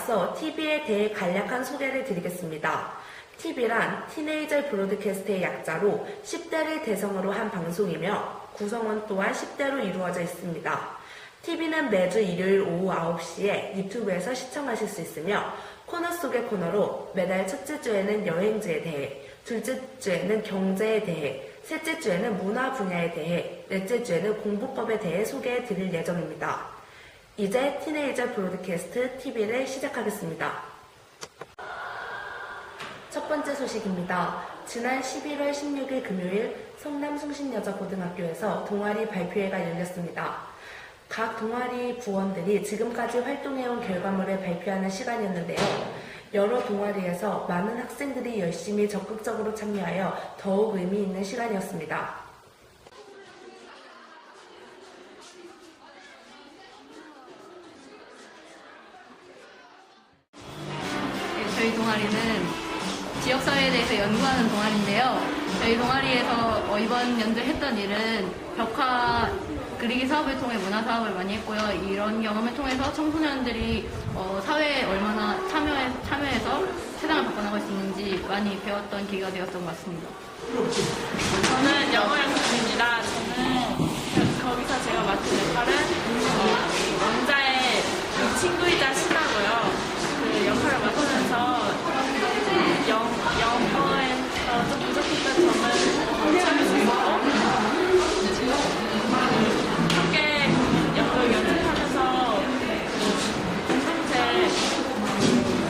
앞서 TV에 대해 간략한 소개를 드리겠습니다. TV란 티네이저 브로드캐스트의 약자로 10대를 대상으로 한 방송이며 구성원 또한 10대로 이루어져 있습니다. TV는 매주 일요일 오후 9시에 유튜브에서 시청하실 수 있으며 코너 속의 코너로 매달 첫째 주에는 여행지에 대해, 둘째 주에는 경제에 대해, 셋째 주에는 문화 분야에 대해, 넷째 주에는 공부법에 대해 소개해 드릴 예정입니다. 이제 티네이저 브로드캐스트 TV를 시작하겠습니다. 첫 번째 소식입니다. 지난 11월 16일 금요일 성남 숭신여자고등학교에서 동아리 발표회가 열렸습니다. 각 동아리 부원들이 지금까지 활동해온 결과물을 발표하는 시간이었는데요. 여러 동아리에서 많은 학생들이 열심히 적극적으로 참여하여 더욱 의미 있는 시간이었습니다. 저희 동아리는 지역사회에 대해서 연구하는 동아리인데요. 저희 동아리에서 이번 연주 했던 일은 벽화 그리기 사업을 통해 문화사업을 많이 했고요. 이런 경험을 통해서 청소년들이 사회에 얼마나 참여해서 세상을 바꿔나갈 수 있는지 많이 배웠던 계기가 되었던 것 같습니다. 저는 영어 연습입니다. 저는 거기서 제가 맡은 역할은 왕자의 친구이자 신하고요. 그 역할을 맡으면서 영어에서 좀 부족했던 점을 채울 수 있었고 함께 연습하면서 공동체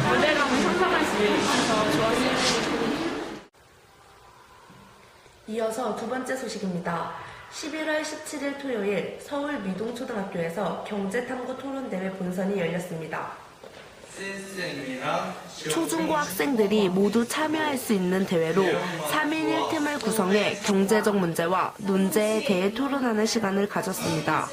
유대감을 형성할 수 있어서 좋았습니다. 이어서 두 번째 소식입니다. 11월 17일 토요일 서울 미동초등학교에서 경제탐구 토론대회 본선이 열렸습니다. 초중고 학생들이 모두 참여할 수 있는 대회로 3인 1팀을 구성해 경제적 문제와 논제에 대해 토론하는 시간을 가졌습니다.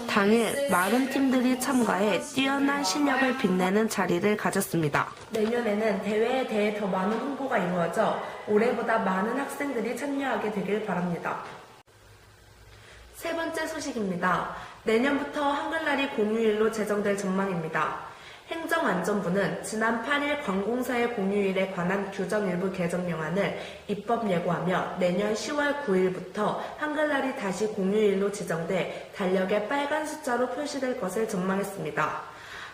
당일 많은 팀들이 참가해 뛰어난 실력을 빛내는 자리를 가졌습니다. 내년에는 대회에 대해 더 많은 홍보가 이루어져 올해보다 많은 학생들이 참여하게 되길 바랍니다. 세 번째 소식입니다. 내년부터 한글날이 공휴일로 제정될 전망입니다. 행정안전부는 지난 8일 관공서의 공휴일에 관한 규정 일부 개정령안을 입법 예고하며 내년 10월 9일부터 한글날이 다시 공휴일로 지정돼 달력에 빨간 숫자로 표시될 것을 전망했습니다.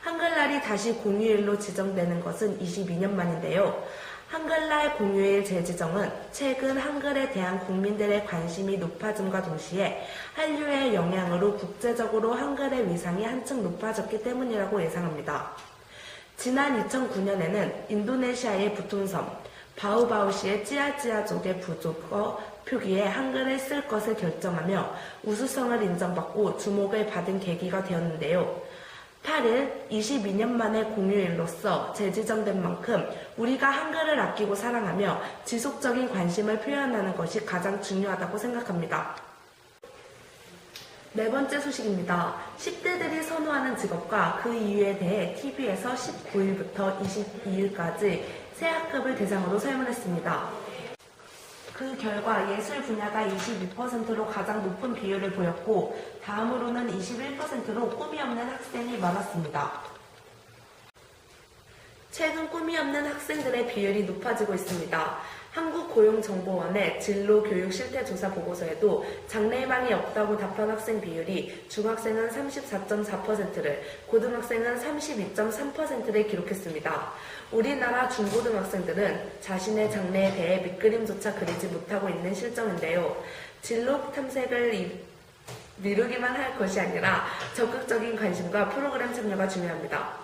한글날이 다시 공휴일로 지정되는 것은 22년 만인데요. 한글날 공휴일 재지정은 최근 한글에 대한 국민들의 관심이 높아짐과 동시에 한류의 영향으로 국제적으로 한글의 위상이 한층 높아졌기 때문이라고 예상합니다. 지난 2009년에는 인도네시아의 부톤섬, 바우바우시의 찌아찌아족의 부족어 표기에 한글을 쓸 것을 결정하며 우수성을 인정받고 주목을 받은 계기가 되었는데요. 8일 22년 만에 공휴일로서 재지정된 만큼 우리가 한글을 아끼고 사랑하며 지속적인 관심을 표현하는 것이 가장 중요하다고 생각합니다. 네 번째 소식입니다. 10대들이 선호하는 직업과 그 이유에 대해 TV에서 19일부터 22일까지 새 학급을 대상으로 설문했습니다. 그 결과 예술 분야가 22%로 가장 높은 비율을 보였고 다음으로는 21%로 꿈이 없는 학생이 많았습니다. 최근 꿈이 없는 학생들의 비율이 높아지고 있습니다. 한국고용정보원의 진로교육실태조사 보고서에도 장래희망이 없다고 답한 학생 비율이 중학생은 34.4%를, 고등학생은 32.3%를 기록했습니다. 우리나라 중고등학생들은 자신의 장래에 대해 밑그림조차 그리지 못하고 있는 실정인데요. 진로 탐색을 미루기만 할 것이 아니라 적극적인 관심과 프로그램 참여가 중요합니다.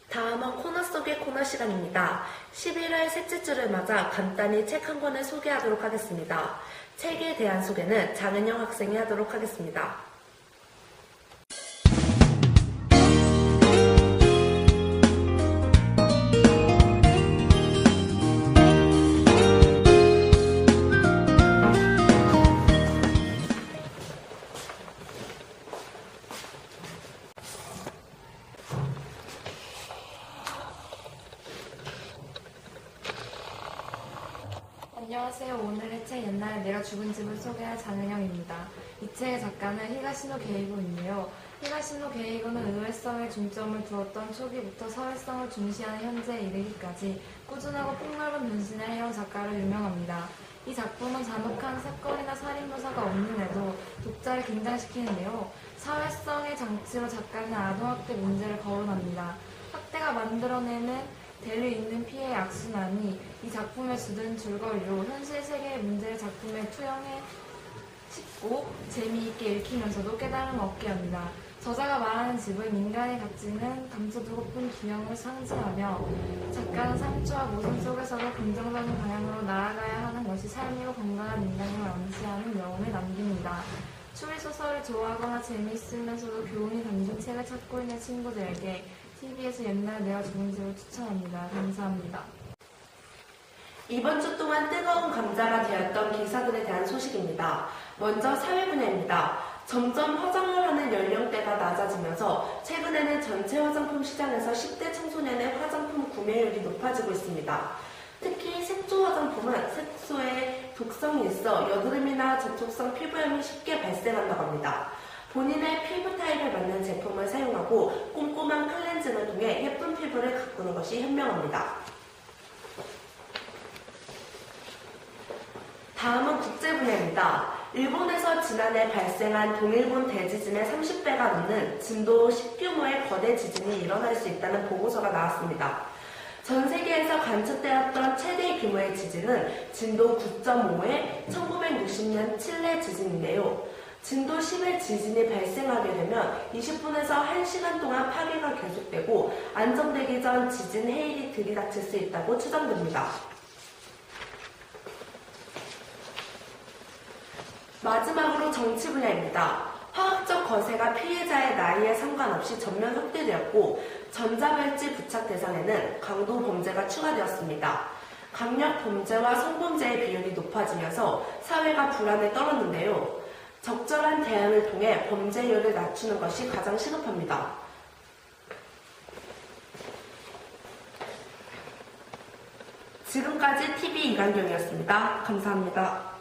다음은 코너 속의 코너 시간입니다. 11월 셋째 주를 맞아 간단히 책 한 권을 소개하도록 하겠습니다. 책에 대한 소개는 장은영 학생이 하도록 하겠습니다. 안녕하세요. 오늘의 책 옛날에 내가 죽은 집을 소개할 장은영입니다. 이 책의 작가는 히가시노 게이고인데요. 히가시노 게이고는 의외성에 중점을 두었던 초기부터 사회성을 중시하는 현재에 이르기까지 꾸준하고 폭넓은 변신을 해온 작가로 유명합니다. 이 작품은 잔혹한 사건이나 살인 묘사가 없는데도 독자를 긴장시키는데요. 사회성의 장치로 작가는 아동학대 문제를 거론합니다. 학대가 만들어내는 대를 잇는 피해의 악순환이 이 작품의 주된 줄거리로 현실 세계의 문제를 작품에 투영해 쉽고 재미있게 읽히면서도 깨달음을 얻게 합니다. 저자가 말하는 집은 인간의 가치는 감춰두고픈 균형을 상징하며 작가는 상처와 모순 속에서도 긍정적인 방향으로 나아가야 하는 것이 삶이고 건강한 인간을 암시하는 명언을 남깁니다. 추리소설을 좋아하거나 재미있으면서도 교훈이 담긴 책을 찾고 있는 친구들에게 TV에서 옛날 내가 좋은 집을 추천합니다. 감사합니다. 이번 주 동안 뜨거운 감자가 되었던 기사들에 대한 소식입니다. 먼저 사회 분야입니다. 점점 화장을 하는 연령대가 낮아지면서 최근에는 전체 화장품 시장에서 10대 청소년의 화장품 구매율이 높아지고 있습니다. 특히 색조 화장품은 색소에 독성이 있어 여드름이나 접촉성 피부염이 쉽게 발생한다고 합니다. 본인의 피부 타입에 맞는 제품을 사용하고 꼼꼼한 클렌징을 통해 예쁜 피부를 가꾸는 것이 현명합니다. 다음은 국제 분야입니다. 일본에서 지난해 발생한 동일본 대지진의 30배가 넘는 진도 10규모의 거대 지진이 일어날 수 있다는 보고서가 나왔습니다. 전 세계에서 관측되었던 최대 규모의 지진은 진도 9.5의 1960년 칠레 지진인데요. 진도 10의 지진이 발생하게 되면 20분에서 1시간 동안 파괴가 계속되고 안정되기 전 지진 해일이 들이닥칠 수 있다고 추정됩니다. 마지막으로 정치 분야입니다. 화학적 거세가 피해자의 나이에 상관없이 전면 확대되었고 전자발찌 부착 대상에는 강도 범죄가 추가되었습니다. 강력 범죄와 성범죄의 비율이 높아지면서 사회가 불안에 떨었는데요. 적절한 대응을 통해 범죄율을 낮추는 것이 가장 시급합니다. 지금까지 TV 이간경이었습니다. 감사합니다.